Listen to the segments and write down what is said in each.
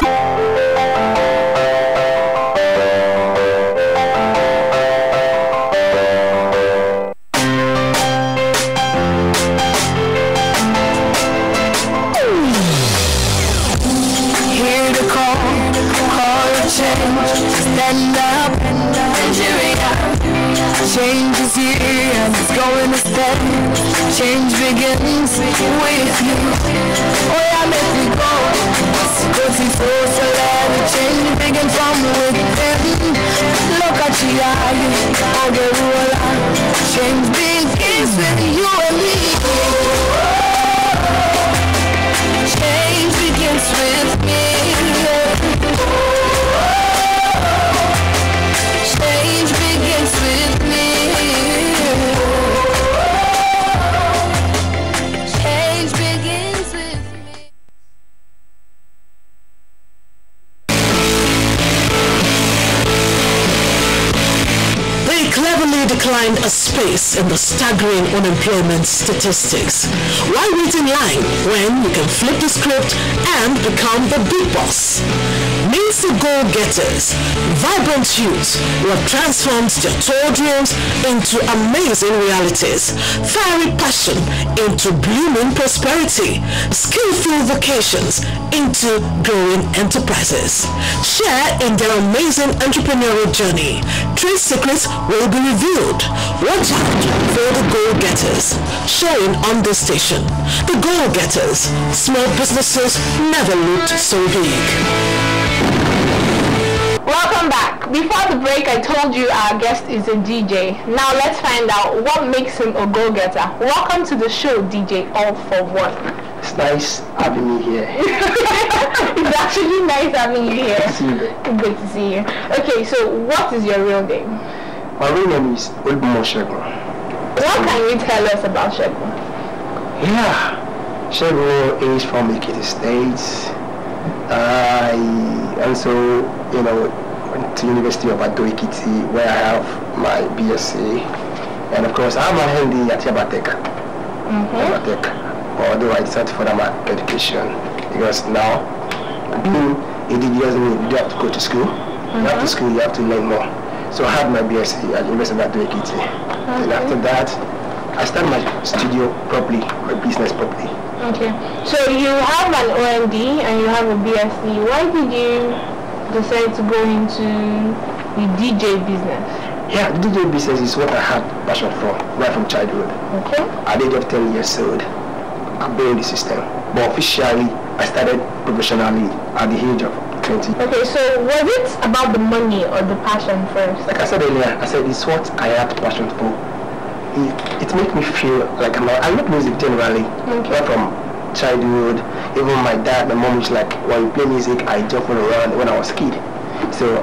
Stand up, Nigeria. Change is here and it's going to stay. Change begins with you. Oh yeah, let it go. Cause it's so let it change begin from within. Look at you, all the ruler. Change begins with you and me. Change begins with me. Change begins with me. Change begins with me. They cleverly declined a space in the staggering unemployment statistics. Why wait in line when you can flip the script and become the big boss? Means the goal-getters, vibrant youths who have transformed their toil dreams into amazing realities, fiery passion into blooming prosperity, skillful vocations into growing enterprises. Share in their amazing entrepreneurial journey. Trade secrets will be revealed. Watch out for the goal-getters. Showing on this station. The goal-getters. Small businesses never looked so big. Welcome back. Before the break, I told you our guest is a DJ. Now let's find out what makes him a go-getter. Welcome to the show, DJ All for One. It's nice having me here. It's actually nice having you here. Good to see you. Good to see you. Okay, so what is your real name? My real name is Olbumo Shegun. What can you tell us about Shegun? Yeah, Shegun is from Ekiti State. I also, went to University of Ado-Ekiti where I have my BSc. And of course, I have my MD at Yabatech. Although I decided to further my education because now being a DJ doesn't mean you have to go to school. You have to school, you have to learn more. So I had my BSc at University of Ado-Ekiti. And after that, I started my studio properly, my business properly. Okay. So you have an OMD and you have a BSc. Why did you decide to go into the DJ business? Yeah, the DJ business is what I had passion for right from childhood. Okay. At the age of 10 years old, I've been in the system. But officially, I started professionally at the age of 20. Okay, so was it about the money or the passion first? Like I said earlier, it's what I had passion for. It makes me feel like I love music generally. Okay. Right from childhood. Even my dad, my mom was like, when you play music, I jump around when I was a kid. So,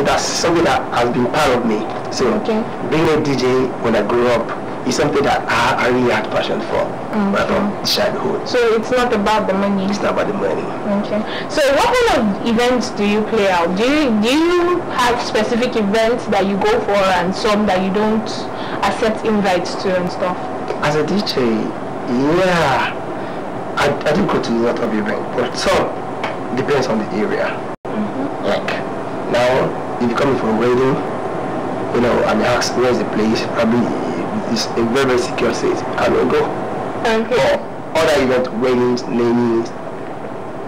that's something that has been part of me. So, being a DJ when I grew up is something that I really had passion for right from childhood. So it's not about the money? It's not about the money. Okay. So what kind of events do you play out? Do you have specific events that you go for and some that you don't accept invites to and stuff? As a DJ, yeah, I do go to a lot of events, but some depends on the area. Like now, if you're coming from radio, and you ask where's the place, probably it's a very, very secure state. I will go. Okay. Or other event, weddings, namings,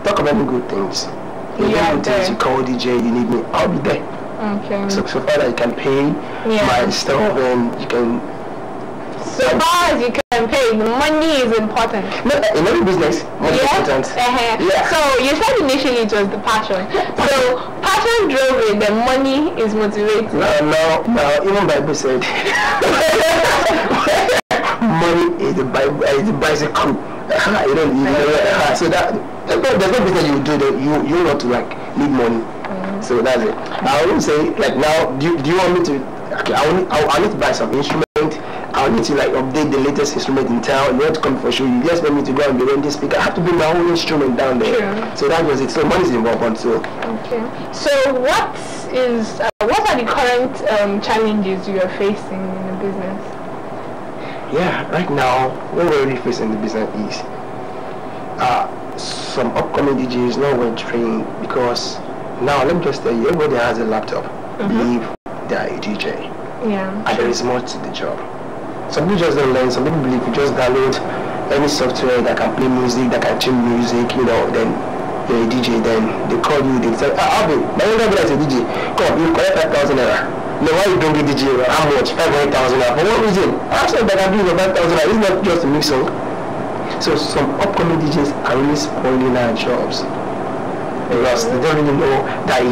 talk about any good things. If you good things, you call DJ, you need me, I'll be there. Okay. So far that you can pay my stuff and you can. So far as you can pay, the money is important. No, in every business, money is important. Yeah. So you said initially it was the passion. So passion drove it, the money is motivating. No, even Bible said money is the bicycle. So that there's no business you do that you want to need money. So that's it. I wouldn't say now. Do you want me to? Okay, I need to buy some instrument. I need to update the latest instrument in town. You want to come for a show? You just want me to go and be renting speaker. I have to bring my own instrument down there. Sure. So that was it. So money is involved too. Okay. So what are the current challenges you are facing in the business? Yeah, right now what we're really facing in the business is some upcoming DJs not well trained, because now let me just tell you, everybody has a laptop. Believe they are a DJ. Yeah. And there is more to the job. Some people just don't learn. Some people believe you just download any software that can play music, that can tune music, you know, then you're a DJ. Then they call you, they say, Alvin, my younger brother is a DJ. Come, you collect 5,000 naira. No, why you don't get DJ? How much? 500,000 naira. For what reason? I'm saying that I'm doing for 5,000 naira. It's not just a mix song. So some upcoming DJs are really spoiling our jobs because they don't really know that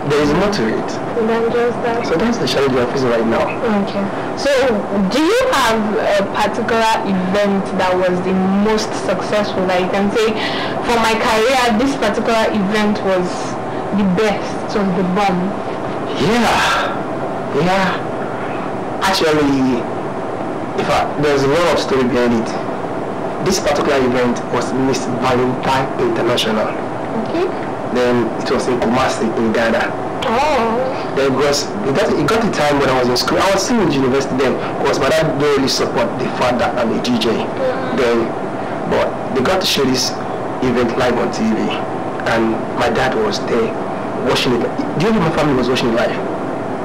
there is more to it. Than just that. So that's the challenge we're facing right now. Okay. So do you have a particular event that was the most successful that you can say, for my career, this particular event was the best, was the bomb? Yeah. Actually, there's a lot of story behind it. This particular event was Miss Valentine International. Okay. Then it was in Kumasi in Ghana. Oh. Then it got the time when I was in school. I was still in university then, because my dad don't really support the fact that I'm a DJ. Then, but they got to show this event live on TV, and my dad was there watching it. Do you know my family was watching it live?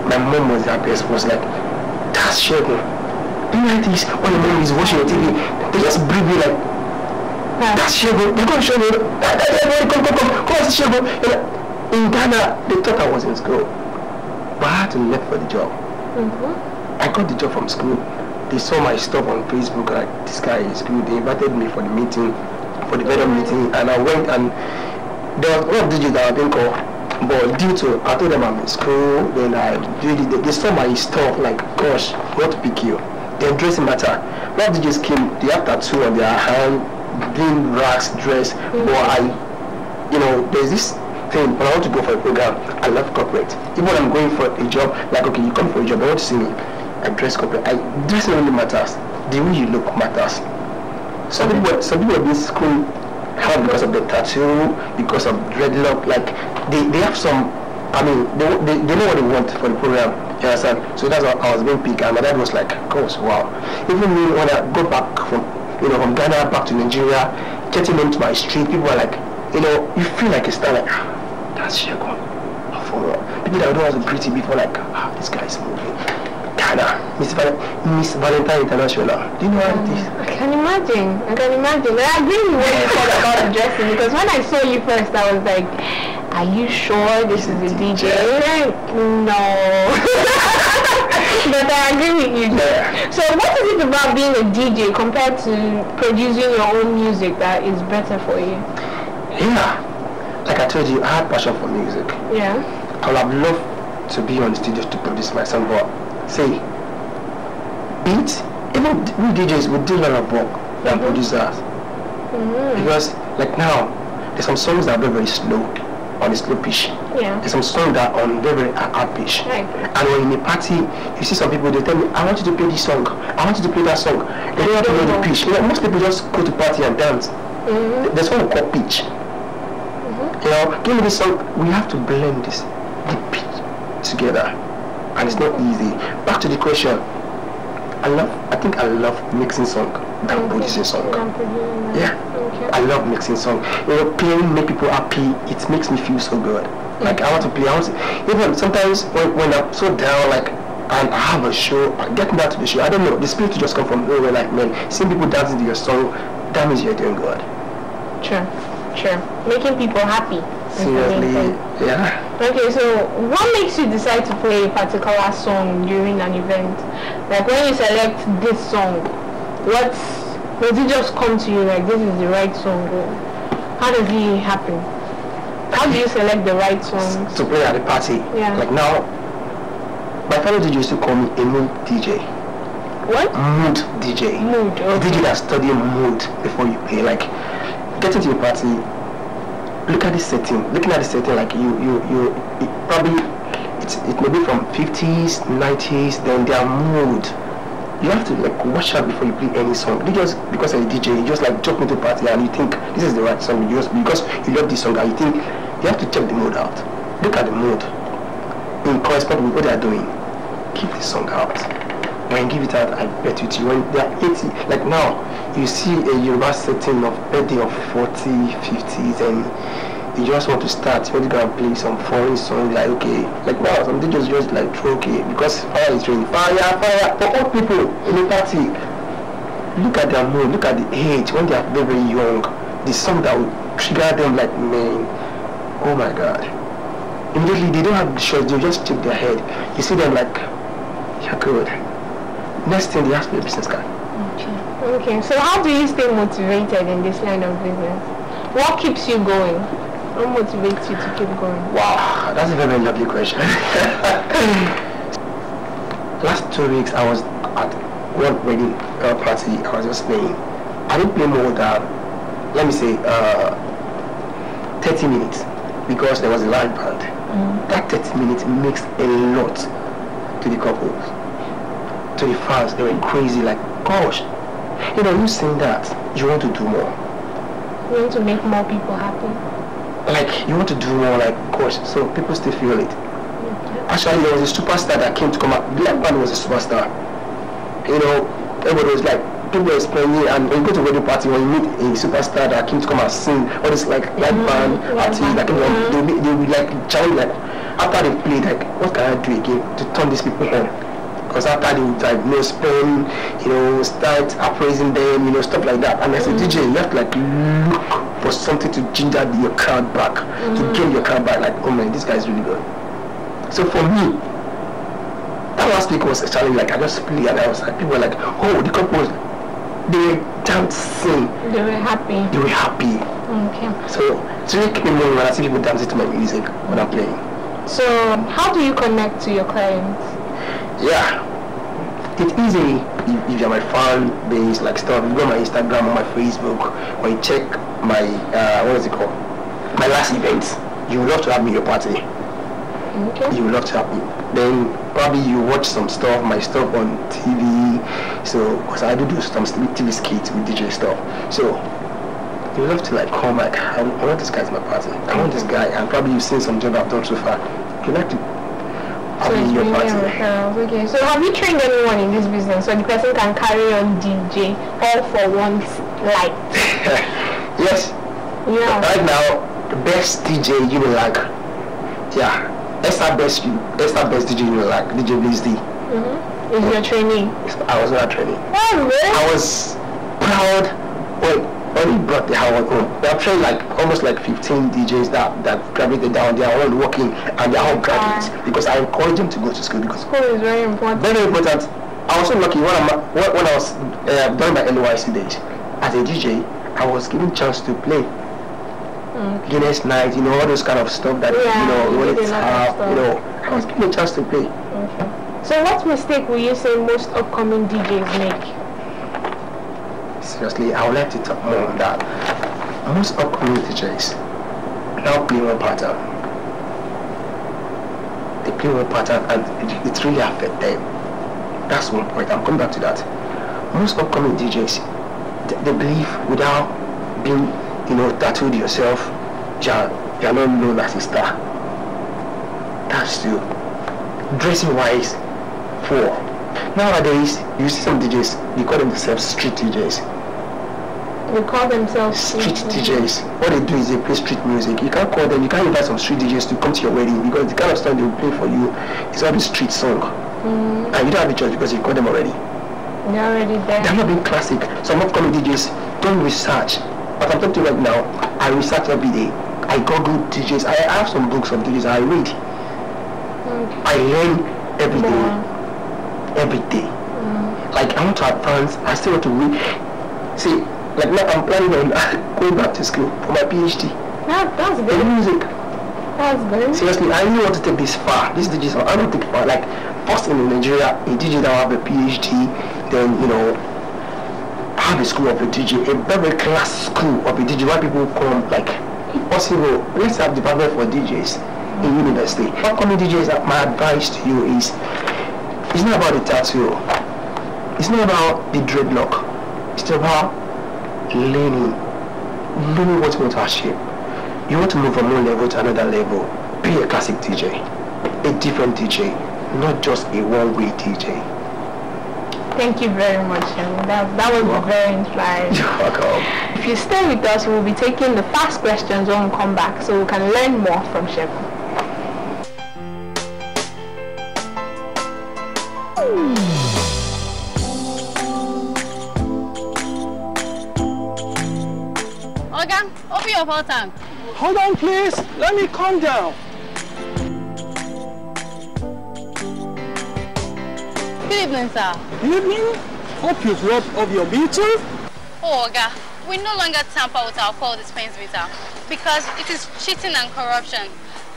My mom was the happiest. Was like, that's Shegun. Do you like this? When your mom is watching the TV, they just breathe me like, that's Shegun. They're going to show me. Come on, Shegun. In Ghana, they thought I was in school, but I had to leave for the job. I got the job from school. They saw my stuff on Facebook, like, this guy is good. They invited me for the meeting, for the vendor meeting, and I went, and there was one of the DJs that I didn't call, but due to, I told them I'm in school, then they saw my stuff, like, gosh, what to pick you. Then dressing matter. One of the DJs came, they have tattoo on their hand, doing rags, dress, but there's this thing, when I want to go for a program, I love corporate. Even when I'm going for a job, like, okay, you come for a job, I want to see me, I dress corporate. Dressing only matters. The way you look matters. Some people in this school have because of the tattoo, because of dreadlock, like, they have some, they know what they want for the program, you understand? So that's how I was being picked, and my dad was like, gosh, wow. Even me, when I go back from Ghana back to Nigeria, getting into my street, people are like, you feel like a star, like, that's Shegun. People that don't have to pretty before, like, this guy is moving. Ghana, Miss Valentine International. Do you know how it is? I can imagine. I agree with what you said about the dressing, because when I saw you first, I was like, are you sure this is a DJ? No. But I agree with you. Yeah. So what is it about being a DJ compared to producing your own music that is better for you? Yeah. Like I told you, I had passion for music. Yeah. I would have loved to be on the studio to produce my song, but say, beats, even we DJs, we do a lot of work than producers. Because, like now, there's some songs that are very, very slow, on a slow pitch. Yeah. There's some songs that are on very, very hard pitch. Right. And when in a party, you see some people, they tell me, I want you to play this song, I want you to play that song. They don't have to know the pitch. Most people just go to party and dance. There's what we call pitch. Give me this song, we have to blend the pitch together, and it's not easy. Back to the question, I think I love mixing song than producing song. Yeah, I love mixing song. Playing make people happy, it makes me feel so good. Like I want to play, even sometimes when I'm so down, like, and I have a show, getting back to the show, I don't know, the spirit just come from nowhere, like, man, seeing people dancing to your song, that means you're doing good. Sure. Making people happy. Seriously, yeah. Okay, so what makes you decide to play a particular song during an event? Like when you select this song, does it just come to you like this is the right song? Or how does it happen? How do you select the right songs? To play at the party. Yeah. Like now, my fellow DJ used to call me a mood DJ. What? Mood DJ. Mood, okay. A DJ that studies mood before you play. Like, get into a party, look at the setting. Looking at the setting, like it may be from 50s, 90s, then their mood. You have to like watch out before you play any song. You just because as a DJ, you just like jump into a party and you think this is the right song. You just because you love this song and you think you have to check the mood out. Look at the mood in correspondence with what they are doing. Keep the song out. when you give it out, I bet with you, when they are 80, like now, you see a Yoruba setting of birthday of 40, 50s, and you just want to start, you want to go and play some foreign song, like, okay, like now, some DJs just like, okay, because fire is raining, fire, for all people in the party, look at their mood, look at the age, when they are very, very young, the song that will trigger them like, man, oh my God. Immediately, they don't have the choice, they just shake their head. You see them like, you're good. Next thing, they ask for a business card. Okay, so how do you stay motivated in this line of business? What keeps you going? What motivates you to keep going? Wow, that's a very, very lovely question. Last 2 weeks, I was at one wedding party. I was just playing. I didn't play more than, let me say, 30 minutes because there was a live band. That 30 minutes makes a lot to the couples, to the fans. They were crazy, like, gosh, you know, you saying that you want to do more. You want to make more people happy. Like, you want to do more, like, gosh, so people still feel it. Actually, there was a superstar that came to come out. Black band was a superstar. You know, everybody was like, people were explaining, and when you go to a wedding party, when you meet a superstar that came to come and sing, all this like live band artists that came on, they'll be like giant, like after they played, like, what can I do again to turn these people on? Because after they would like, you know, spend, you know, start appraising them, you know, stuff like that. And as a DJ, you have to like look for something to ginger your crowd back, to gain your crowd back. Like, oh man, this guy is really good. So for me, that last week was a challenge. Like, I just played and I was like, people were like, oh, the couple, they were dancing. They were happy. They were happy. Okay. So it's really keeping me when I see people dancing to my music when I'm playing. So how do you connect to your clients? Yeah, it's easy if you're my fan base, like stuff. You go on my Instagram or my Facebook, or you check my what is it called? My last event. You would love to have me at your party. Okay. You would love to have me. Then probably you watch some stuff, my stuff on TV. So, because I do some TV skits with DJ stuff. So you would love to like come like, I want this guy at my party. I want this guy, and probably you've seen some job I've done so far. You like to. So it's really referrals. Okay. So have you trained anyone in this business so the person can carry on DJ all for one's life? Yes. Yeah. Right now, the best DJ you will like. Yeah. Esther best DJ you will like. DJ Blaze D. Is your trainee? I was not training. Oh really? I was proud when he brought the Howard home. They have trained like almost like 15 DJs that graduated down. They are all working and they are all graduates because I encourage them to go to school because school is very important. Very important. I was so lucky when I was during my NYC days as a DJ, I was given chance to play. Guinness night, you know, all those kind of stuff that you know when it's hard, you know, I was given a chance to play. Okay. So what mistake will you say most upcoming DJs make? Seriously, I would like to talk more on that. Most upcoming DJs now play one pattern. They play one pattern and it really affects them. That's one point. I'm coming back to that. Most upcoming DJs, they believe without being, you know, tattooed yourself, you're not known as a star. That's true. Dressing wise, for nowadays, you see some DJs, they call themselves street DJs. They call themselves street DJs. What they do is they play street music. You can't call them, you can't invite some street DJs to come to your wedding because the kind of song they will play for you is all the street song. And you don't have a choice because you call them already. They're already there. They're not being classic. Some upcoming DJs don't research. But I'm talking to you right now, I research every day. I Google DJs. I have some books of DJs I read. I learn every day. Every day. Like I want to advance, I still want to read. See, like now I'm planning on going back to school for my PhD. That's good. In music. That's good. Seriously, I really want to take this far. This DJs, I don't take it far. Like first in Nigeria, a DJ that will have a PhD, then you know, have a school of a DJ, a very class school of a DJ where people come like, if possible, let's have department for DJs in university. Upcoming DJs, my advice to you is, it's not about the tattoo. It's not about the dreadlock. It's about learning what you want to achieve. You want to move from one level to another level. Be a classic DJ, a different DJ, not just a one-way DJ. Thank you very much, Shemi. That was very inspiring. You're welcome. If you stay with us, we'll be taking the fast questions when we come back so we can learn more from Shemi. Oga, open your full tank. Hold on, please. Let me calm down. Good evening, sir. Good evening. Hope you've rubbed off your meter. Oh, Oga, we no longer tamper with our fuel dispense meter because it is cheating and corruption.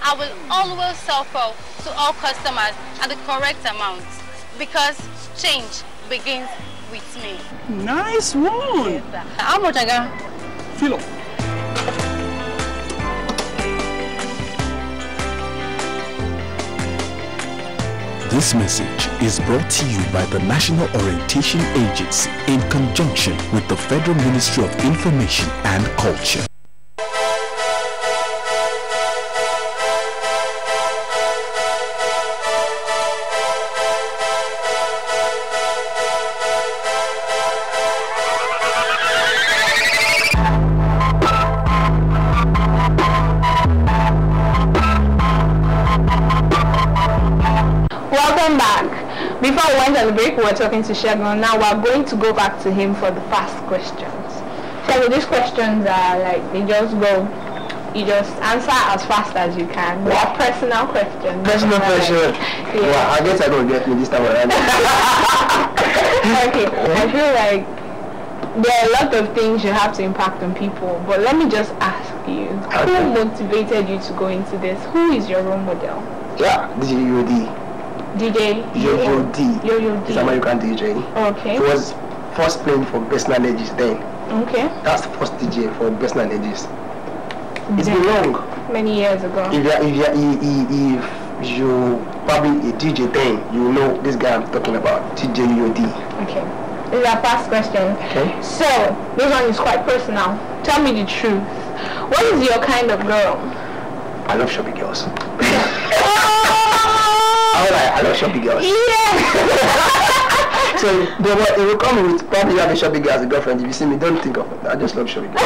I will always sell fuel to all customers at the correct amount because change begins with me. Nice one. Yes, sir. How much, Oga? Fill up. This message is brought to you by the National Orientation Agency in conjunction with the Federal Ministry of Information and Culture. Welcome back. Before we went on the break, we were talking to Shegun. Now we're going to go back to him for the fast questions. Shegun, these questions are like, they just go, you just answer as fast as you can. They are personal questions. Personal question. Yeah. Well, I guess I don't get me this time around. Okay, I feel like there are a lot of things you have to impact on people, but let me just ask you, who motivated you to go into this? Who is your role model? Yeah, DJ UOD. DJ Yo-Yo-D. Yo-Yo-D. He's American DJ. Okay. He was first playing for Personal Ages then. Okay. That's the first DJ for Personal Ages. It's been long. Many years ago. If you probably a DJ then, you know this guy I'm talking about, DJ UOD. Okay. This is our first question. Okay. So, this one is quite personal. Tell me the truth. What is your kind of girl? I love shopping girls. I love shopping girls. Yeah. So it will come with probably have a shopping girl as a girlfriend. If you see me, don't think of it. I just love shopping girls.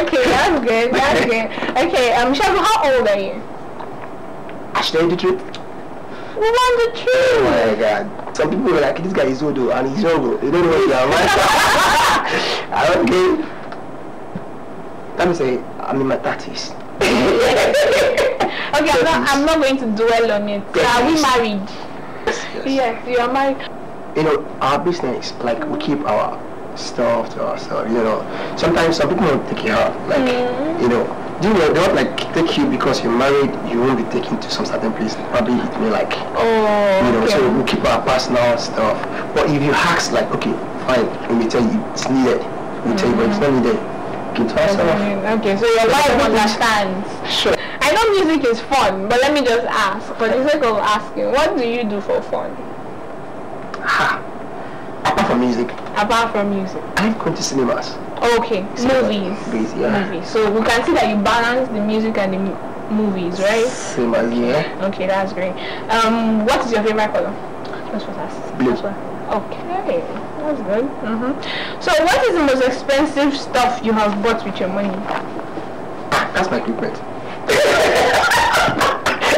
Okay, that's good. That's good. Okay, Shabu, how old are you? I should tell you the truth. We want the truth. Oh my God. Some people are like, this guy is old and he's young. They don't know what you are. I don't get. Let me say, I'm in my 30s. Okay, I'm not going to dwell on it. So are we married? Yes, you are married. You know, our business, like we keep our stuff to ourselves, you know. Sometimes some people don't take it out. Like, you know, they won't like take you because you're married, you won't be taken to some certain place. Probably it may like, you know, so we keep our personal stuff. But if you ask like, okay, fine, let me tell you it's needed. We tell you, but it's not needed. Keep to ourselves. Okay, so your wife understands. Sure. I know music is fun, but let me just ask, for the sake of asking, what do you do for fun? Apart from music. Apart from music? I've gone to cinemas. Okay, movies. Yeah. Movies. So we can see that you balance the music and the movies, right? Cinemas, yeah. Okay, that's great. What is your favorite color? That's what I asked. Blue. Okay, that's good. So what is the most expensive stuff you have bought with your money? That's my equipment.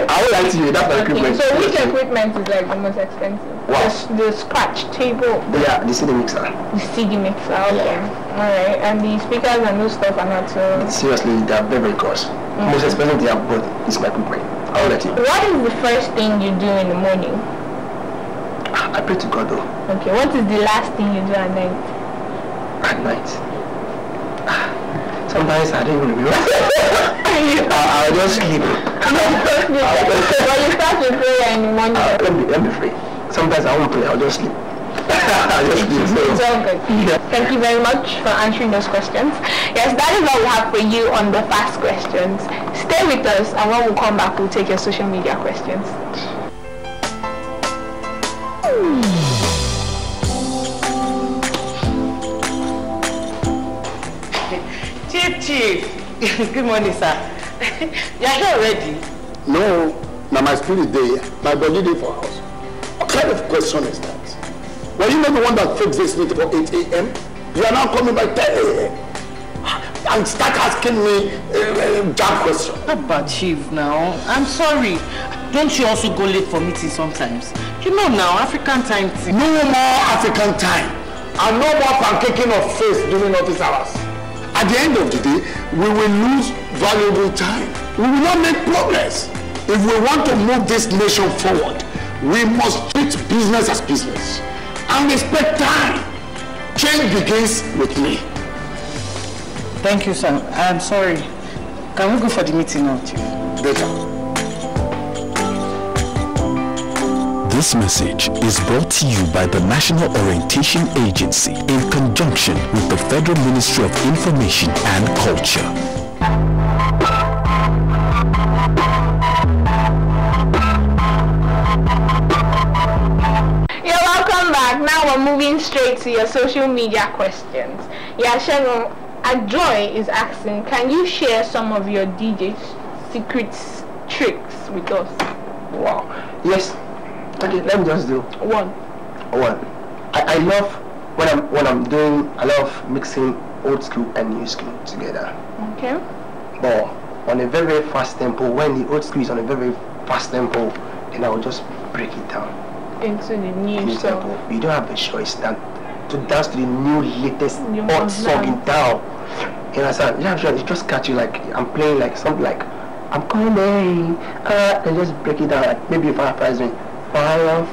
I would like to you, that's my equipment. So which equipment is like the most expensive? What? The scratch table. Yeah, the CD mixer. The CD mixer, okay. Alright, and the speakers and those stuff are not so... Seriously, they are very, very cost. Most expensive they have bought is my equipment. I will let you. What is the first thing you do in the morning? I pray to God though. Okay, what is the last thing you do at night? At night? Sometimes I don't even remember. I'll just sleep. But you start with prayer in the morning. Let me free. Sometimes I won't pray, I'll just sleep. I'll just sleep. It's all good. Yeah. Thank you very much for answering those questions. Yes, that is all we have for you on the fast questions. Stay with us, and when we come back, we'll take your social media questions. Chief. Good morning, sir. You are here already? No, now my spirit there, my body there for house. What kind of question is that? Were you not the one that fixed this meeting for 8 a.m.? You are now coming by 10 a.m. and start asking me job questions. But Chief, now, I'm sorry. Don't you also go late for meetings sometimes? You know now, African time. No more African time. And no more pancaking of face during office hours. At the end of the day, we will lose valuable time. We will not make progress. If we want to move this nation forward, we must treat business as business and respect time. Change begins with me. Thank you, sir. I'm sorry. Can we go for the meeting now, Chief? Better. This message is brought to you by the National Orientation Agency in conjunction with the Federal Ministry of Information and Culture. You're welcome back. Now we're moving straight to your social media questions. Yeah, Shagun, Joy is asking, can you share some of your DJ secrets, tricks with us? Wow. Yes. Okay, let me just do one. I love when I'm doing, I love mixing old school and new school together. Okay. But on a very, very fast tempo, when the old school is on a very, very fast tempo, then I will just break it down into the new song. Tempo. You don't have a choice than to dance to the new latest old song in town. You understand? You just catch you like I'm playing like something like I'm coming, and just break it down like maybe if I have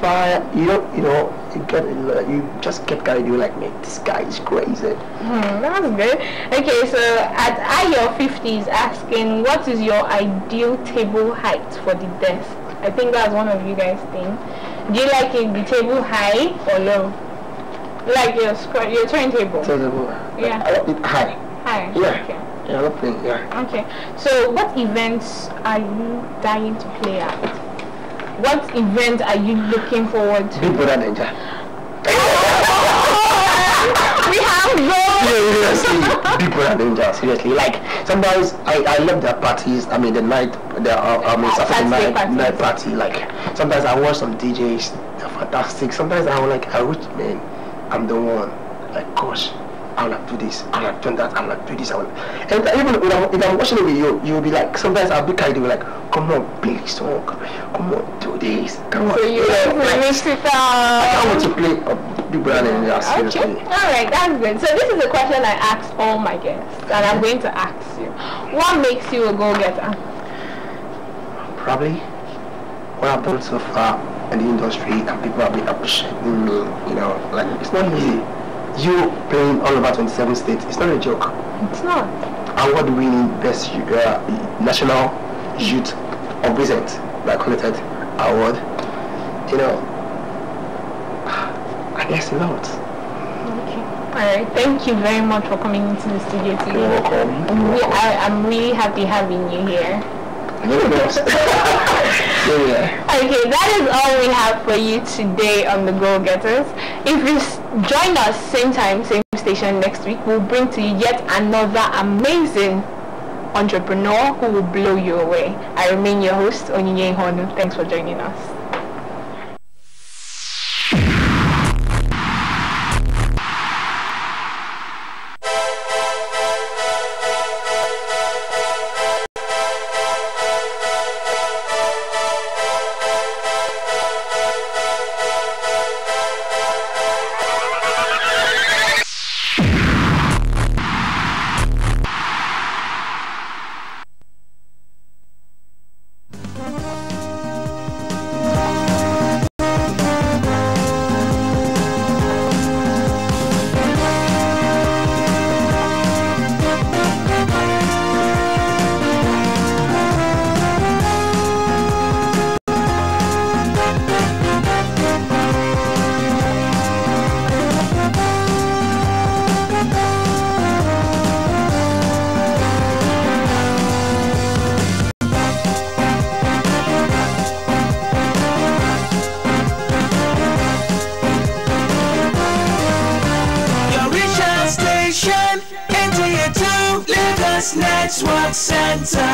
fire, you just get carried away like, man, this guy is crazy. That's good. Okay, so at Ayo50 asking, what is your ideal table height for the desk? I think that's one of you guys' thing. Do you like it the table high or low? Like your turntable? Turntable. Yeah. I want it high. High. Yeah. Okay. Yeah, I'm playing. Yeah. Okay. So what events are you dying to play at? What event are you looking forward to? Big Brother Ninja. We have those. Seriously, Big Brother Ninja. Seriously, like sometimes I love their parties. I mean the night, Saturday night party. Like sometimes I watch some DJs. They're fantastic. Sometimes I wish, man, I'm the one. Like gosh, I wanna do this, I wanna do that, I wanna do this, and even if I'm watching it with you, you'll be like, sometimes I'll be carried away like, come on, play this song, come on, do this, come on. So you mix it up. I can't wait to play Big Brother Ninja, seriously. Okay, alright, that's good. So this is a question I ask all my guests, and I'm going to ask you. What makes you a go-getter? Probably what I've done so far in the industry, and people have been appreciating me, like, it's not easy. You playing all over 27 states, it's not a joke. It's not. Award-winning best national youth of recent, like collected award. I guess a lot. Okay. Alright, thank you very much for coming into the studio today. You're welcome. I'm really happy having you here. Okay, that is all we have for you today on the Go Getters. If you join us same time, same station next week, we'll bring to you yet another amazing entrepreneur who will blow you away. I remain your host, Onyinye Honu. Thanks for joining us. NTA2Lagos Network Center.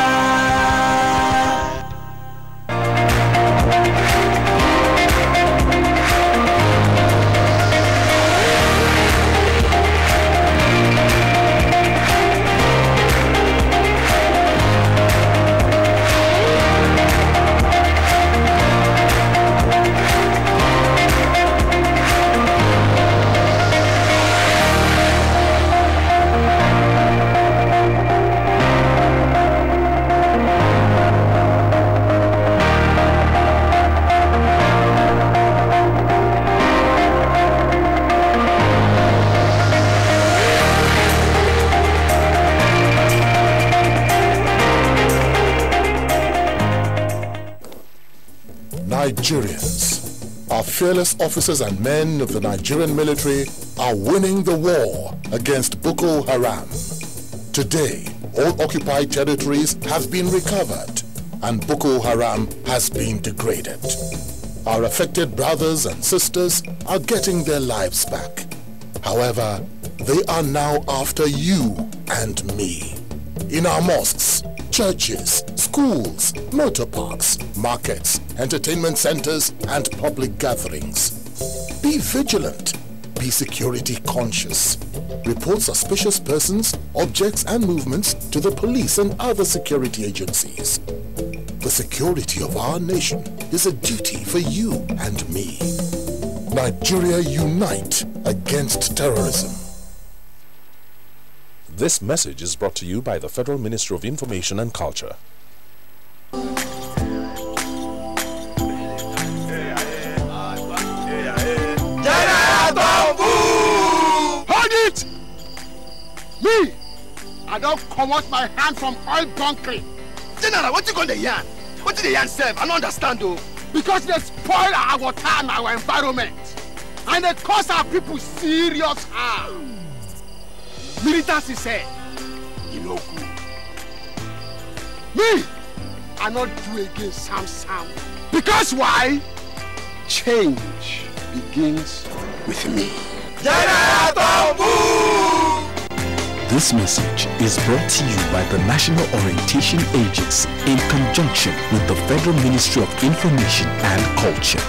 Nigerians. Our fearless officers and men of the Nigerian military are winning the war against Boko Haram. Today, all occupied territories have been recovered and Boko Haram has been degraded. Our affected brothers and sisters are getting their lives back. However, they are now after you and me. In our mosques, churches, schools, motor parks, markets, entertainment centers, and public gatherings. Be vigilant. Be security conscious. Report suspicious persons, objects, and movements to the police and other security agencies. The security of our nation is a duty for you and me. Nigeria, unite against terrorism. This message is brought to you by the Federal Ministry of Information and Culture. Hold it! Me! I don't come out my hand from oil bunkering. General, what you going to yarn? What did the yarn serve? I don't understand though. Because they spoil our water and our environment. And they cause our people serious harm. Militants say, you know good. Me, I not do again Sam. Because why? Change begins with me. This message is brought to you by the National Orientation Agency in conjunction with the Federal Ministry of Information and Culture.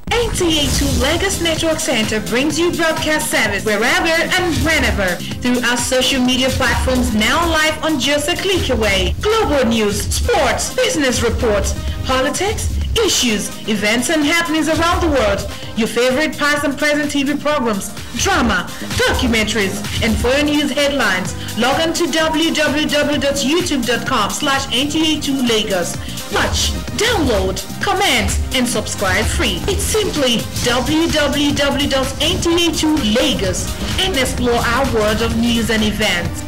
NTA2Lagos Network Center brings you broadcast service wherever and whenever through our social media platforms, now live on just a click away. Global news, sports, business reports, politics, issues, events and happenings around the world, your favorite past and present TV programs, drama, documentaries, and foreign news headlines. Log on to www.youtube.com/NTA2Lagos. Watch, download, comment, and subscribe free. It's simply www.NTA2Lagos and explore our world of news and events.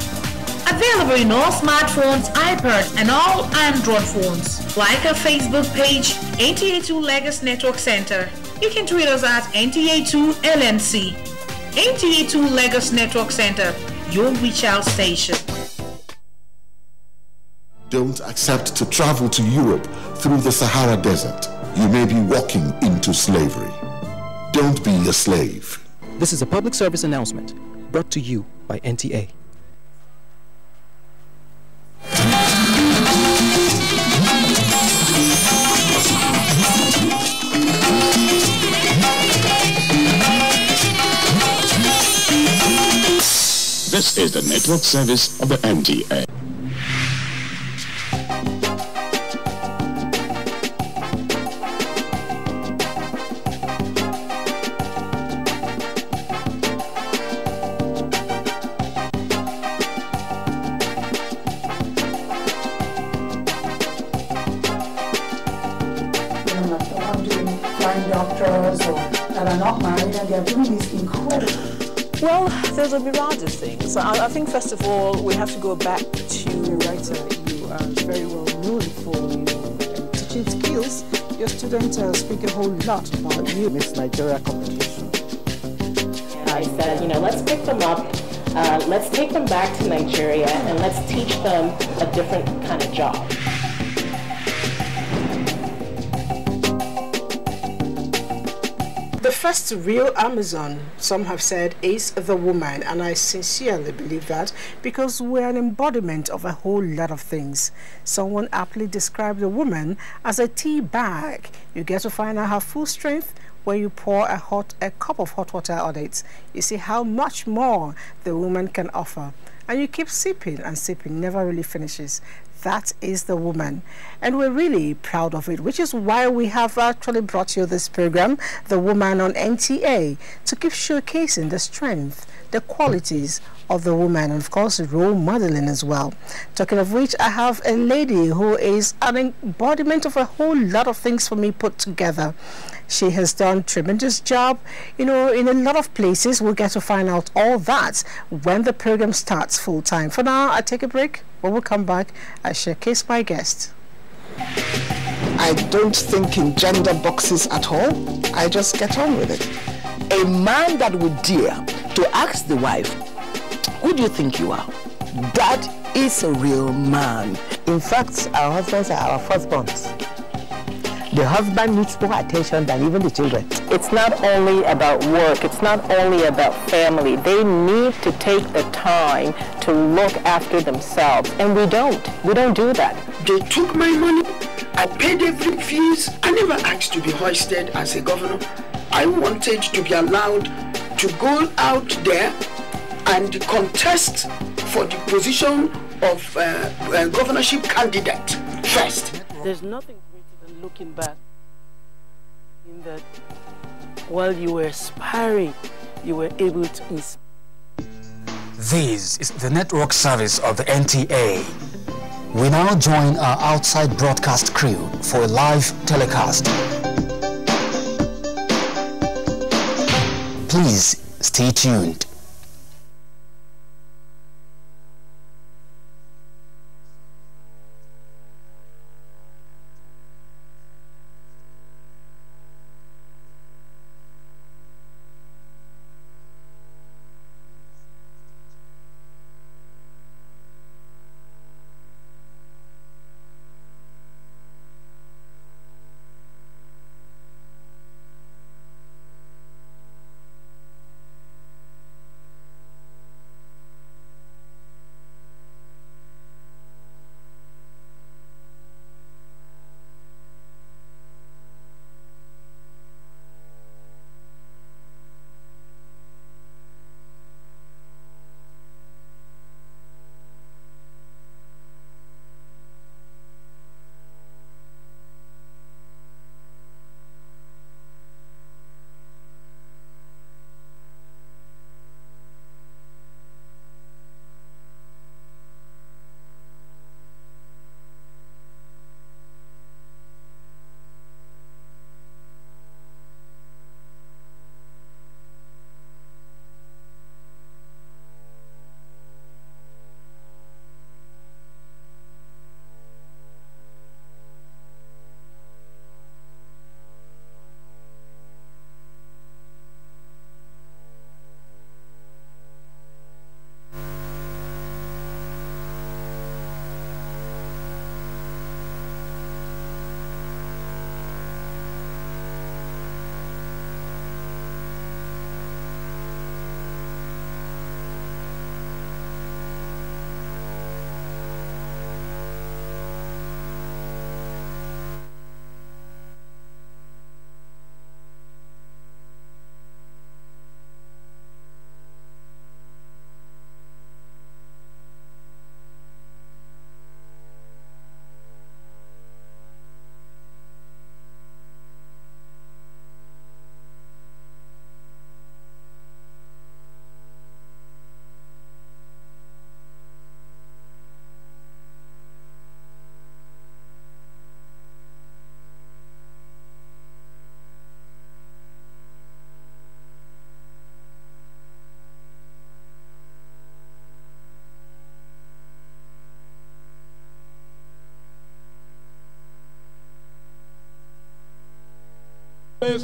Available in all smartphones, iPads, and all Android phones. Like our Facebook page, NTA2Lagos Network Center. You can tweet us at NTA2LNC. NTA2Lagos Network Center, your reach out station. Don't accept to travel to Europe through the Sahara Desert. You may be walking into slavery. Don't be a slave. This is a public service announcement brought to you by NTA. This is the network service of the NTA. Doctors or that are not married and they are doing these incredible. Well, there's a myriad of things. I think first of all we have to go back to the writer. You are very well known for your teaching skills. Your students speak a whole lot about you. Miss Nigeria competition. I said, let's pick them up, let's take them back to Nigeria and let's teach them a different kind of job. The first real Amazon, some have said, is the woman, and I sincerely believe that because we're an embodiment of a whole lot of things. Someone aptly described a woman as a tea bag. You get to find out her full strength when you pour a cup of hot water on it. You see how much more the woman can offer, and you keep sipping and sipping, never really finishes. That is the woman, and we're really proud of it, which is why we have actually brought you this program, The Woman on NTA, to keep showcasing the strength, the qualities of the woman, and of course role modeling as well. Talking of which, I have a lady who is an embodiment of a whole lot of things for me put together. She has done a tremendous job, in a lot of places. We'll get to find out all that when the program starts full time. For now, I take a break. When we come back, I showcase my guest. I I don't think in gender boxes at all. I just get on with it. A man that would dare to ask the wife, who do you think you are? That is a real man. In fact, our husbands are our firstborns. The husband needs more attention than even the children. It's not only about work, it's not only about family. They need to take the time to look after themselves, and we don't do that. They took my money, I paid every fees. I never asked to be hoisted as a governor. I wanted to be allowed to go out there and contest for the position of governorship candidate first. There's nothing greater than looking back in that while you were aspiring, you were able to inspire. This is the network service of the NTA. We now join our outside broadcast crew for a live telecast. Please stay tuned.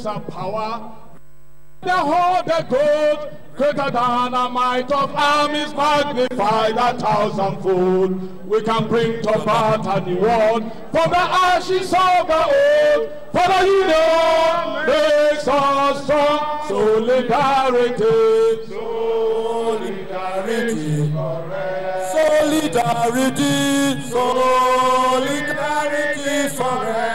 Of power, the whole the good, greater than a might of armies, magnified 1,000-fold. We can bring to birth a new world from the ashes of the old. For the union makes us strong. Solidarity, solidarity, solidarity, solidarity forever.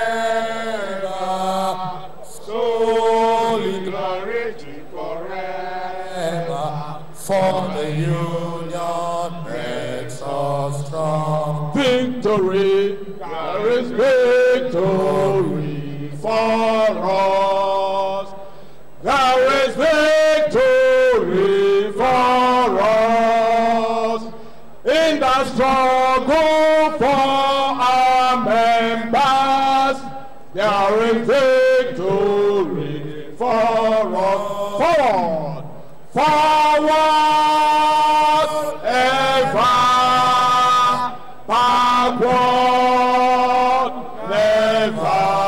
Solidarity forever, for the union makes us strong. Victory, there is victory for us. There is victory for us in the struggle for our members. There is victory for us. Forward, forward, ever, backward, never.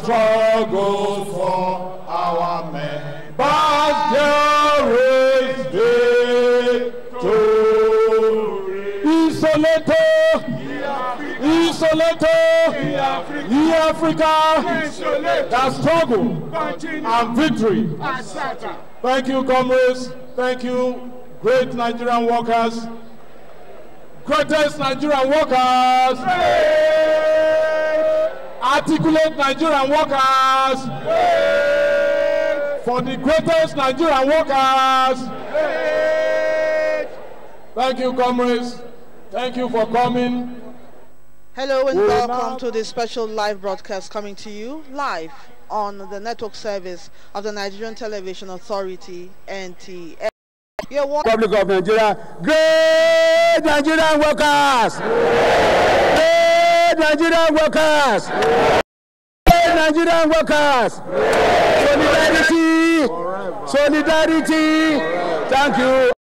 struggle for our men, but there is victory. Isolated, Africa, that struggle and victory. Thank you, comrades. Thank you, great Nigerian workers. Greatest Nigerian workers. Articulate Nigerian workers. For the greatest Nigerian workers. Thank you, comrades. Thank you for coming. Hello and welcome to this special live broadcast coming to you live on the network service of the Nigerian Television Authority, NTA. Republic of Nigeria, great Nigerian workers! Great Nigerian workers! Great Nigerian workers! Solidarity! Solidarity! Thank you.